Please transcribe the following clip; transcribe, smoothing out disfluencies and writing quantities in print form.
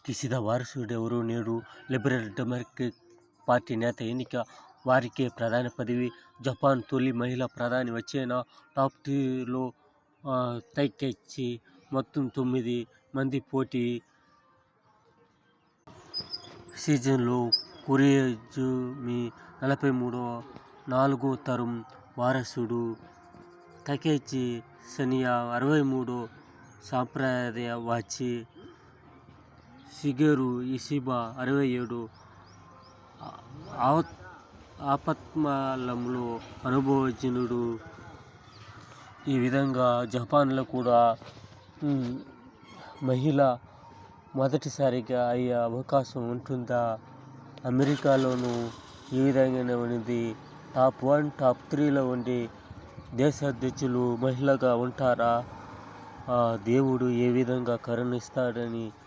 కిసిదా వారసుడెవరు? నేడు liberal democratic party నేత ఎన్నిక, వారికే ప్రధాని పదవి. జపాన్ తొలి మహిళా ప్రధాని వచ్చేనా? టాప్ 3లో తైకెచి, మొత్తం 9 మంది పోటీ. సీజన్లో కొరియజుమి 43వ, 4వ తరం వారసుడు. తకేచి సనియా 63వ సంప్రదాయవాది. షిగెరు ఇషిబా 67, ఆపత్కాలంలో అనుభవజ్ఞుడు. ఈ విధంగా జపాన్లో కూడా మహిళ మొదటిసారిగా అయ్యే అవకాశం ఉంటుందా? అమెరికాలోనూ ఈ విధంగానే ఉన్నది. టాప్ 1, టాప్ 3లో ఉండి దేశాధ్యక్షులు మహిళగా ఉంటారా? దేవుడు ఏ విధంగా కరుణిస్తాడని